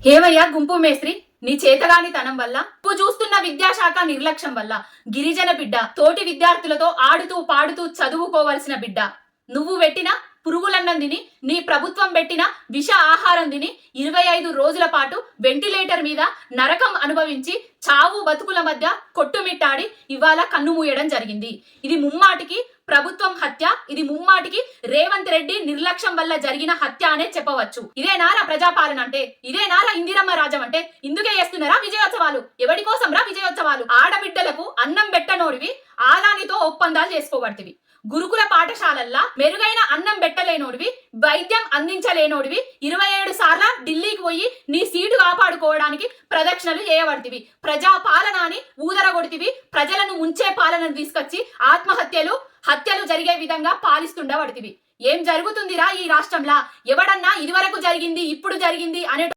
హేమయ్య గుంపు మేస్త్రి, నీ చేతగాని తనం వల్ల, నువ్వు చూస్తున్న విద్యాశాఖ నిర్లక్ష్యం వల్ల గిరిజన బిడ్డ తోటి విద్యార్థులతో ఆడుతూ పాడుతూ చదువుకోవలసిన బిడ్డ నువ్వు పెట్టిన పురుగులన్నం తిని, నీ ప్రభుత్వం పెట్టిన విష ఆహారం తిని 25 రోజుల పాటు వెంటిలేటర్ మీద నరకం అనుభవించి చావు బతుకుల మధ్య కొట్టుమిట్టాడి ఇవాళ కన్ను మూయడం జరిగింది. ఇది ముమ్మాటికి ప్రభుత్వం హత్య, ఇది ముమ్మాటికి రేవంత్ రెడ్డి నిర్లక్ష్యం వల్ల జరిగిన హత్య అనే చెప్పవచ్చు. ఇదే నారా ప్రజాపాలన అంటే, ఇదే నారా ఇందిరమ్మ రాజ్యం అంటే. ఇందుకే చేస్తున్నారా విజయోత్సవాలు? ఎవరి కోసం రా విజయోత్సవాలు? ఆడబిడ్డలకు అన్నం పెట్టనోడివి ఆదానితో ఒప్పందాలు చేసుకోబడుతుంది. గురుకుల పాఠశాలల్లో మెరుగైన అన్నం పెట్టలేనోడివి, వైద్యం అందించలేనోడివి 27 సార్ల ఢిల్లీకి పోయి నీ సీటు కాపాడుకోవడానికి ప్రదక్షిణలు చేయబడుతుంది. ప్రజాపాలన అని ఊదరగొడితివి. ప్రజలను ముంచే పాలనను తీసుకొచ్చి హత్యలు జరిగే విధంగా పాలిస్తుండబడుతుంది. ఏం జరుగుతుందిరా ఈ రాష్ట్రంలో? ఎవడన్నా ఇదివరకు జరిగింది ఇప్పుడు జరిగింది అనే